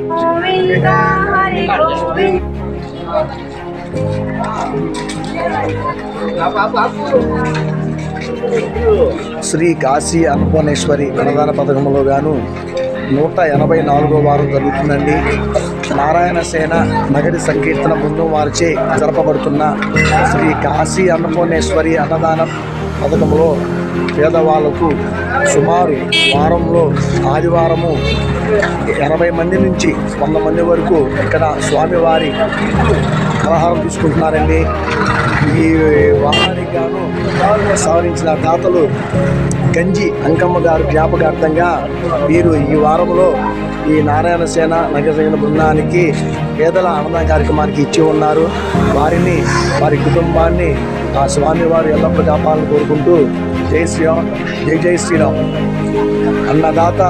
గోవింద హరి గోవింద. శ్రీ కాశీ అన్నపూర్ణేశ్వరి అన్నదాన పథకంలో గాను 184వ వారం జరుగుతుందండి. నారాయణ సేన నగరి సంకీర్తన బృందం వారిచే జరపబడుతున్న శ్రీ కాశీ అన్నపూర్ణేశ్వరి అన్నదాన పథకంలో పేదవాళ్లకు సుమారు వారంలో ఆదివారము 80 మంది నుంచి 100 మంది వరకు ఇక్కడ స్వామివారి ఆహారం తీసుకుంటున్నారండి. ఈ వారానికి గాను సవరించిన దాతలు గంజి అంకమ్మ గారు జ్ఞాపకార్థంగా వీరు ఈ వారంలో ఈ నారాయణ సేన నగర బృందానికి పేదల అన్నదాన కార్యక్రమానికి ఇచ్చి ఉన్నారు. వారిని వారి కుటుంబాన్ని ఆ స్వామివారు ఎల్లప్పుడూ కాపాలని కోరుకుంటూ జై శ్రీరామ్, జై జై శ్రీరామ్. అన్నదాత